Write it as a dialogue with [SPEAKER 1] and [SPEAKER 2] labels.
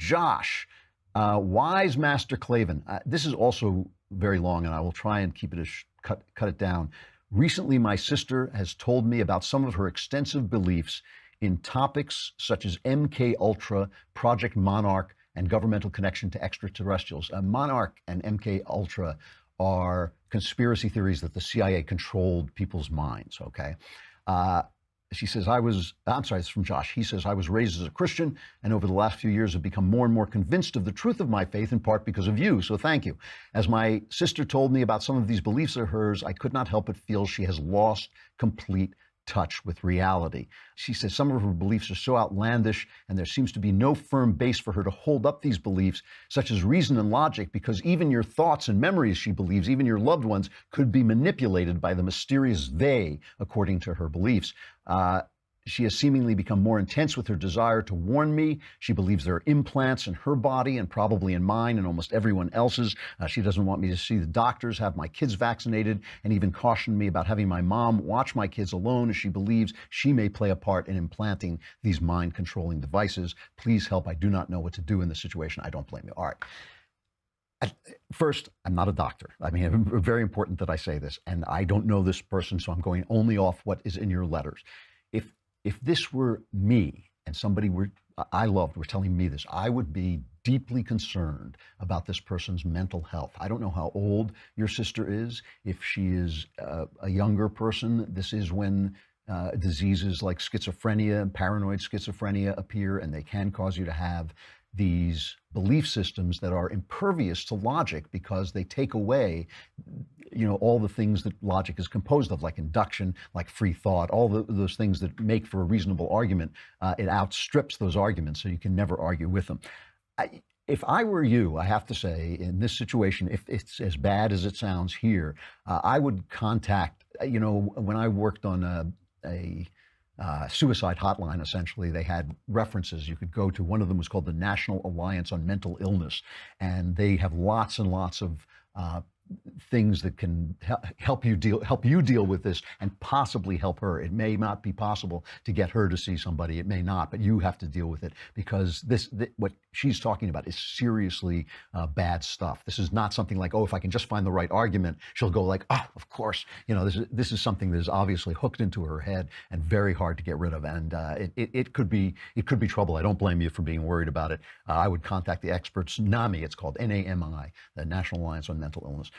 [SPEAKER 1] Josh. Wise Master Klavan. This is also very long, and I will try and keep it cut it down. Recently, my sister has told me about some of her extensive beliefs in topics such as MK Ultra, Project Monarch, and governmental connection to extraterrestrials. Monarch and MK Ultra are conspiracy theories that the CIA controlled people's minds. Okay. She says, I'm sorry, it's from Josh. He says, I was raised as a Christian and over the last few years have become more and more convinced of the truth of my faith, in part because of you. So thank you. As my sister told me about some of these beliefs of hers, I could not help but feel she has lost complete touch with reality. She says some of her beliefs are so outlandish and there seems to be no firm base for her to hold up these beliefs, such as reason and logic, because even your thoughts and memories, she believes, even your loved ones, could be manipulated by the mysterious they, according to her beliefs. She has seemingly become more intense with her desire to warn me. She believes there are implants in her body and probably in mine and almost everyone else's. She doesn't want me to see the doctors, have my kids vaccinated, and even cautioned me about having my mom watch my kids alone, as she believes she may play a part in implanting these mind-controlling devices. Please help. I do not know what to do in this situation. I don't blame you. All right. First, I'm not a doctor. I mean, it's very important that I say this, and I don't know this person, so I'm going only off what is in your letters. If this were me and somebody I loved were telling me this, I would be deeply concerned about this person's mental health. I don't know how old your sister is. If she is a younger person, this is when diseases like schizophrenia and paranoid schizophrenia appear, and they can cause you to have these belief systems that are impervious to logic because they take away, all the things that logic is composed of, like induction, like free thought, all those things that make for a reasonable argument. It outstrips those arguments, so you can never argue with them. If I were you, I have to say, in this situation, if it's as bad as it sounds here, I would contact, when I worked on a suicide hotline, essentially, they had references you could go to. One of them was called the National Alliance on Mental Illness, and they have lots and lots of things that can help you deal with this and possibly help her. It may not be possible to get her to see somebody. It may not, but you have to deal with it because what she's talking about is seriously bad stuff. This is not something like, if I can just find the right argument, she'll go like, of course. This is something that is obviously hooked into her head and very hard to get rid of. And it could be trouble. I don't blame you for being worried about it. I would contact the experts. NAMI, it's called NAMI, the National Alliance on Mental Illness.